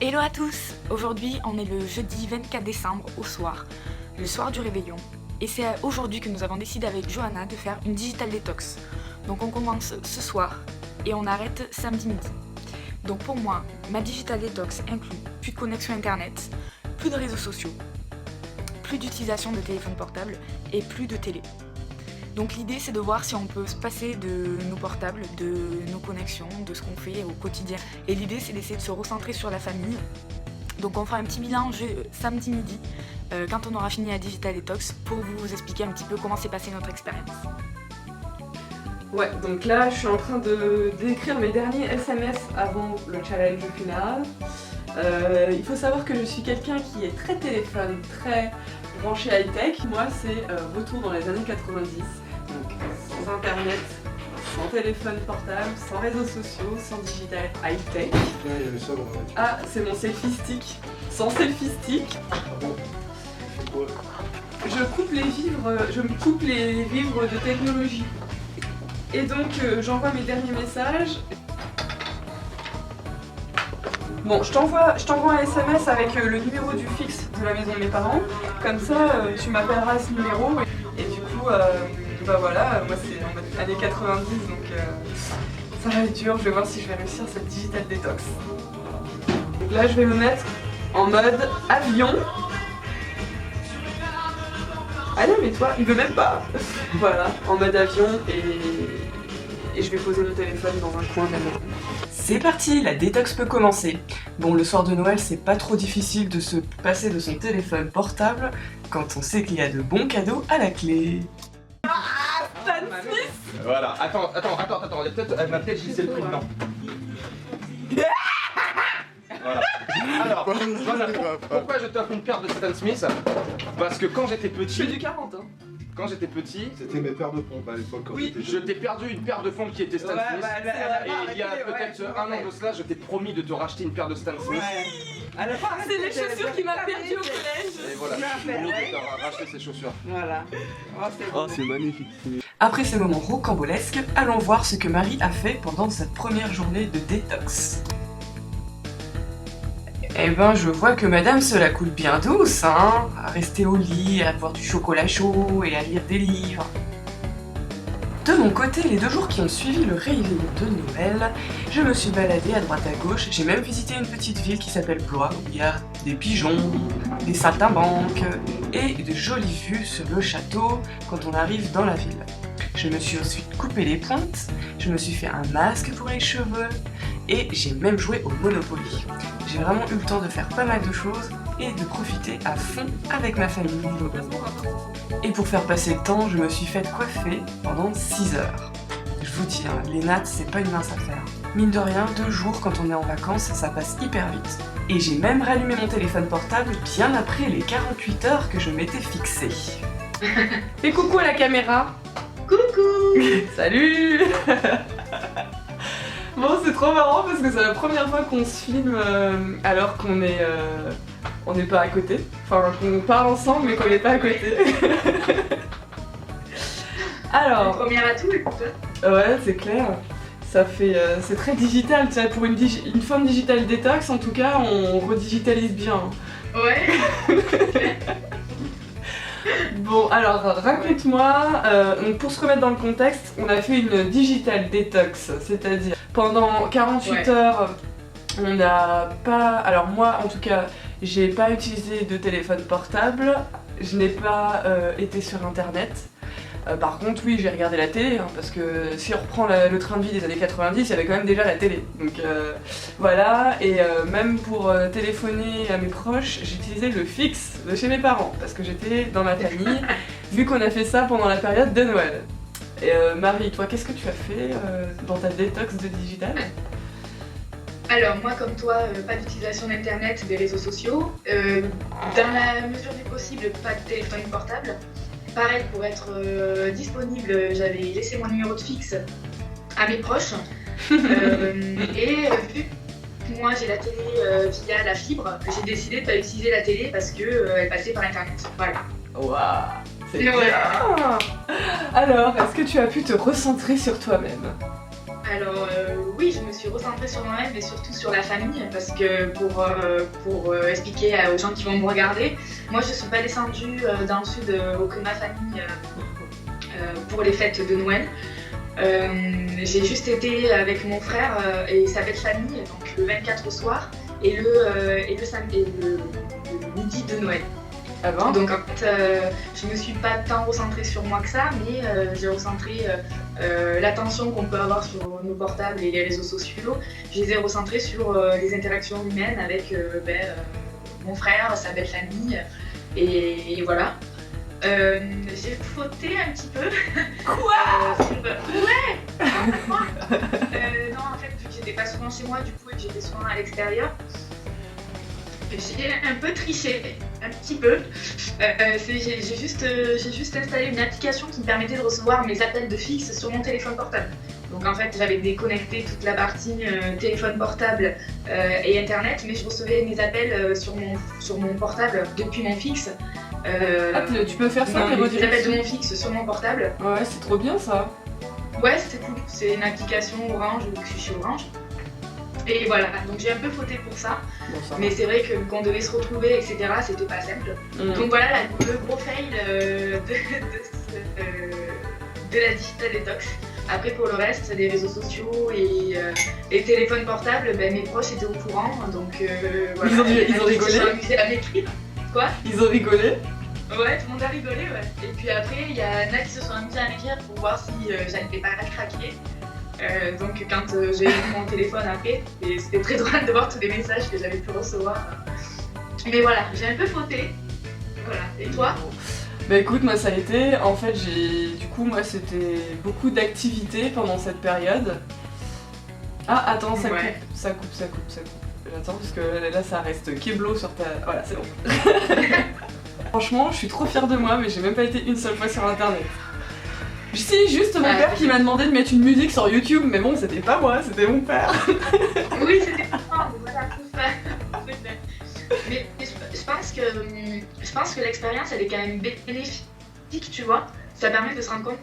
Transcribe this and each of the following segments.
Hello à tous! Aujourd'hui on est le jeudi 24 décembre au soir, le soir du réveillon. Et c'est aujourd'hui que nous avons décidé avec Johanna de faire une digital detox. Donc on commence ce soir et on arrête samedi midi. Donc pour moi, ma digital detox inclut plus de connexion internet, plus de réseaux sociaux, plus d'utilisation de téléphone portable et plus de télé. Donc l'idée c'est de voir si on peut se passer de nos portables, de nos connexions, de ce qu'on fait au quotidien. Et l'idée c'est d'essayer de se recentrer sur la famille. Donc on fera un petit bilan samedi midi quand on aura fini la digital detox pour vous expliquer un petit peu comment s'est passée notre expérience. Ouais, donc là je suis en train d'écrire mes derniers SMS avant le challenge final. Il faut savoir que je suis quelqu'un qui est très téléphone, très branché high-tech. Moi c'est retour dans les années 90, donc sans internet, sans téléphone portable, sans réseaux sociaux, sans digital high-tech. Ah, c'est mon selfie stick, sans selfie stick. Ah bon? Quoi? Je me coupe les vivres de technologie. Et donc j'envoie mes derniers messages. Bon, je t'envoie un SMS avec le numéro du fixe de la maison de mes parents. Comme ça, tu m'appelleras à ce numéro. Et du coup, bah voilà, moi c'est en mode années 90, donc ça va être dur. Je vais voir si je vais réussir cette digital detox. Donc là, je vais me mettre en mode avion. Ah non, mais toi, il veut même pas. Voilà, en mode avion et je vais poser mon téléphone dans un coin de la maison. C'est parti, la détox peut commencer. Bon, le soir de Noël, c'est pas trop difficile de se passer de son téléphone portable quand on sait qu'il y a de bons cadeaux à la clé. Ah, Stan Smith! Voilà, attends, elle m'a peut-être glissé le prix dedans. Voilà. Alors, voilà, pourquoi je t'offre une paire de Stan Smith? Parce que quand j'étais petit... Je fais du 40, hein. Quand j'étais petit... C'était mes paires de pompes à l'époque quand j'étais Je t'ai perdu une paire de pompes qui était Stan Smith. Et il y a peut-être un an de cela, je t'ai promis de te racheter une paire de Stan Smith. C'est les chaussures qui m'a perdu au collège. Et voilà, je t'ai promis de te racheter ces chaussures. Voilà. Oh, c'est magnifique. Après ce moment rocambolesque, allons voir ce que Marie a fait pendant cette première journée de détox. Eh ben, je vois que madame se la coule bien douce, hein, à rester au lit, à boire du chocolat chaud et à lire des livres. De mon côté, les 2 jours qui ont suivi le réveillon de Noël, je me suis baladée à droite à gauche. J'ai même visité une petite ville qui s'appelle Blois, où il y a des pigeons, des saltimbanques et de jolies vues sur le château quand on arrive dans la ville. Je me suis ensuite coupé les pointes, je me suis fait un masque pour les cheveux et j'ai même joué au Monopoly. J'ai vraiment eu le temps de faire pas mal de choses et de profiter à fond avec ma famille. Et pour faire passer le temps, je me suis fait coiffer pendant 6 heures. Je vous dis, hein, les nattes, c'est pas une mince affaire. Mine de rien, 2 jours quand on est en vacances, ça passe hyper vite. Et j'ai même rallumé mon téléphone portable bien après les 48 heures que je m'étais fixée. Et coucou à la caméra! Coucou! Salut! Bon, c'est trop marrant parce que c'est la première fois qu'on se filme alors qu'on est on n'est pas à côté. Enfin, qu'on parle ensemble mais qu'on n'est pas à côté. Alors... Première atout, écoute. Ouais, c'est clair. Ça fait... c'est très digital, tu sais, pour une forme digital détox, en tout cas, on redigitalise bien. Ouais. Bon, alors, raconte-moi, donc pour se remettre dans le contexte, on a fait une digital detox, c'est-à-dire pendant 48 heures, on n'a pas... Alors moi, en tout cas, j'ai pas utilisé de téléphone portable, je n'ai pas été sur internet. Par contre, oui, j'ai regardé la télé, hein, parce que si on reprend le train de vie des années 90, il y avait quand même déjà la télé. Donc voilà, et même pour téléphoner à mes proches, j'utilisais le fixe de chez mes parents, parce que j'étais dans ma famille, vu qu'on a fait ça pendant la période de Noël. Et Marie, toi, qu'est-ce que tu as fait dans ta détox de digital? Alors moi comme toi, pas d'utilisation d'internet, des réseaux sociaux. Dans la mesure du possible, pas de téléphone portable. Pareil, pour être disponible, j'avais laissé mon numéro de fixe à mes proches. Et vu que moi j'ai la télé via la fibre, j'ai décidé de pas utiliser la télé parce qu'elle passait par internet. Voilà. Waouh, c'est bien. Alors, est-ce que tu as pu te recentrer sur toi-même? Alors oui, oui, je me suis recentrée sur moi-même, mais surtout sur la famille, parce que pour expliquer aux gens qui vont me regarder, moi je ne suis pas descendue dans le sud auprès de ma famille pour les fêtes de Noël. J'ai juste été avec mon frère et sa belle famille, donc le 24 au soir et le samedi, le midi de Noël. Ah bon? Donc en fait, je me suis pas tant recentrée sur moi que ça, mais j'ai recentré l'attention qu'on peut avoir sur nos portables et les réseaux sociaux. Je les ai recentrés sur les interactions humaines avec mon frère, sa belle famille, et voilà. J'ai fauté un petit peu. Quoi? Ouais. Non, en fait, vu que j'étais pas souvent chez moi, du coup, et que j'étais souvent à l'extérieur, j'ai un peu triché, un petit peu. J'ai juste installé une application qui me permettait de recevoir mes appels de fixe sur mon téléphone portable. Donc en fait, j'avais déconnecté toute la partie téléphone portable et internet, mais je recevais mes appels sur mon portable depuis mon fixe. Tu peux faire ça, non, tes les redirections? appels de mon fixe sur mon portable. Ouais, c'est trop bien ça. Ouais, c'est cool. C'est une application Orange, donc je suis chez Orange. Et voilà, donc j'ai un peu fauté pour ça. Bon, ça Mais c'est vrai que qu'on devait se retrouver, etc., c'était pas simple. Donc voilà le gros fail de la Digital Detox. Après, pour le reste, les réseaux sociaux et les téléphones portables, mes proches étaient au courant. Donc voilà. Ils ont rigolé? Ils se sont amusés à m'écrire. Quoi? Ils ont rigolé? Ouais, tout le monde a rigolé, ouais. Et puis après, il y en a qui se sont amusés à m'écrire pour voir si j'allais pas craquer. Donc quand j'ai eu mon téléphone après, et c'était très drôle de voir tous les messages que j'avais pu recevoir. Mais voilà, j'ai un peu fauté. Voilà. Et toi? Bah écoute, moi ça a été, en fait moi c'était beaucoup d'activités pendant cette période. Ah attends, ça Ouais. coupe, ça coupe. J'attends parce que là ça reste keblo sur ta... Voilà, c'est bon. Franchement, je suis trop fière de moi, mais j'ai même pas été une seule fois sur internet. Si, juste mon père qui m'a demandé de mettre une musique sur YouTube, mais bon, c'était pas moi, c'était mon père. Oui, c'était pas voilà, tout ça. Mais je pense que l'expérience, elle est quand même bénéfique, tu vois. Ça permet de se rendre compte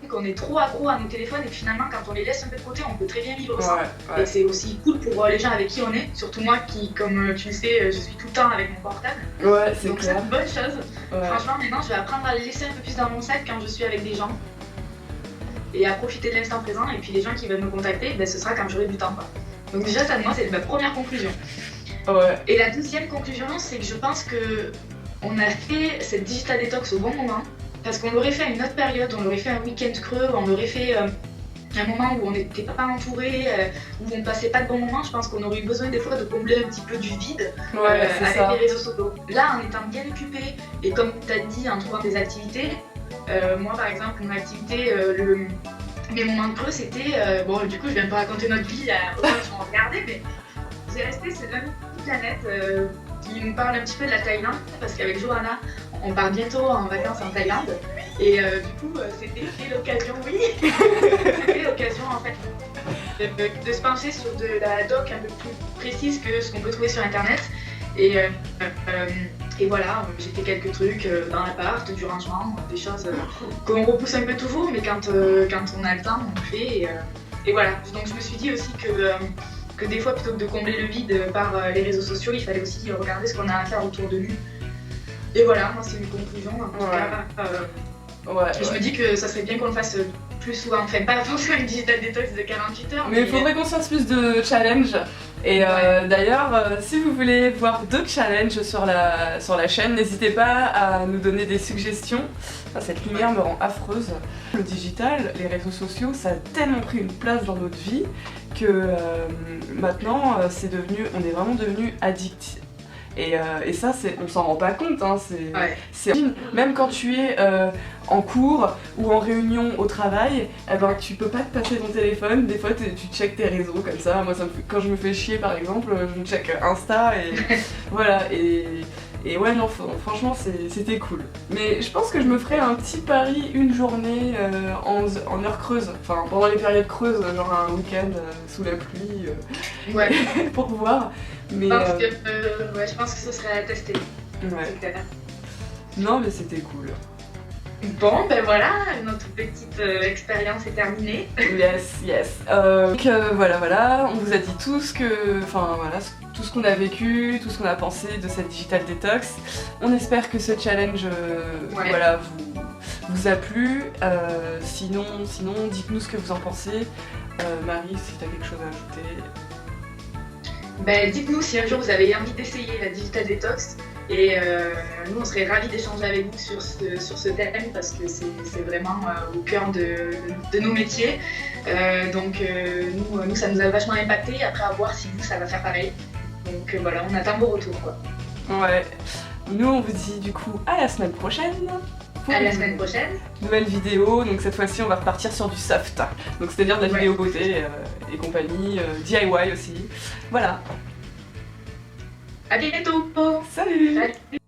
qu'on est trop accro à nos téléphones et que finalement, quand on les laisse un peu de côté, on peut très bien vivre ça. Ouais. Et c'est aussi cool pour les gens avec qui on est, surtout moi qui, comme tu le sais, je suis tout le temps avec mon portable. Ouais, c'est Donc clair. c'est une bonne chose. Ouais. Franchement, maintenant, je vais apprendre à le laisser un peu plus dans mon sac quand je suis avec des gens. Et à profiter de l'instant présent. Et puis les gens qui veulent me contacter, ce sera quand j'aurai du temps. Quoi. Donc déjà, ça, moi, c'est ma première conclusion. Ouais. Et la deuxième conclusion, c'est que je pense que on a fait cette digital detox au bon moment. Parce qu'on l'aurait fait à une autre période, on l'aurait fait un week-end creux, on l'aurait fait un moment où on n'était pas entouré, où on passait pas de bons moments. Je pense qu'on aurait eu besoin des fois de combler un petit peu du vide C'est avec ça. les réseaux sociaux. Là, en étant bien occupé et comme tu as dit, en trouvant des activités, moi par exemple, mon activité, mes moments de creux, c'était. Bon, du coup, je viens pas raconter notre vie aux gens qui vont regarder, mais j'ai resté cette petite planète qui nous parle un petit peu de la Thaïlande, parce qu'avec Johanna, on part bientôt en vacances en Thaïlande. Et du coup, c'était l'occasion, oui, c'était l'occasion en fait de se pencher sur de la doc un peu plus précise que ce qu'on peut trouver sur internet. Et voilà, j'ai fait quelques trucs dans l'appart, du rangement, des choses qu'on repousse un peu toujours, mais quand on a le temps, on le fait. Et voilà, donc je me suis dit aussi que des fois, plutôt que de combler le vide par les réseaux sociaux, il fallait aussi regarder ce qu'on a à faire autour de nous. Et voilà, moi c'est une conclusion. En tout cas, je me dis que ça serait bien qu'on le fasse plus souvent. Enfin, pas forcément une digital detox de 48 heures. Mais il faudrait qu'on se fasse plus de challenges. Et d'ailleurs, si vous voulez voir d'autres challenges sur la chaîne, n'hésitez pas à nous donner des suggestions. Enfin, cette lumière me rend affreuse. Le digital, les réseaux sociaux, ça a tellement pris une place dans notre vie que maintenant, on est vraiment devenu addict. Et ça, on s'en rend pas compte. Hein, même quand tu es en cours ou en réunion au travail, tu peux pas te passer ton téléphone. Des fois, tu checkes tes réseaux comme ça. Moi, quand je me fais chier, par exemple, je me check Insta et voilà. Et ouais, non, franchement, c'était cool. Mais je pense que je me ferais un petit pari une journée en heure creuse. Enfin, pendant les périodes creuses, genre un week-end sous la pluie, pour voir. Mais je pense que ce serait à tester. Ouais. Non, mais c'était cool. Bon, ben voilà, notre petite expérience est terminée. Yes, yes. Donc voilà, on vous a dit tout ce que, enfin voilà, tout ce qu'on a vécu, tout ce qu'on a pensé de cette Digital Detox. On espère que ce challenge, Ouais. voilà, vous a plu. Sinon, dites-nous ce que vous en pensez. Marie, si tu as quelque chose à ajouter. Ben, dites-nous si un jour vous avez envie d'essayer la Digital Detox. Et nous, on serait ravis d'échanger avec vous sur ce thème parce que c'est vraiment au cœur de nos métiers. Donc nous, ça nous a vachement impacté. Après, à voir si vous, ça va faire pareil. Donc voilà, on attend vos retours, quoi. Ouais. Nous, on vous dit du coup à la semaine prochaine. Pour À la une semaine prochaine. nouvelle vidéo. Donc cette fois-ci, on va repartir sur du soft. Donc c'est-à-dire de la Ouais. vidéo beauté et compagnie, DIY aussi. Voilà. À bientôt. Salut. Salut.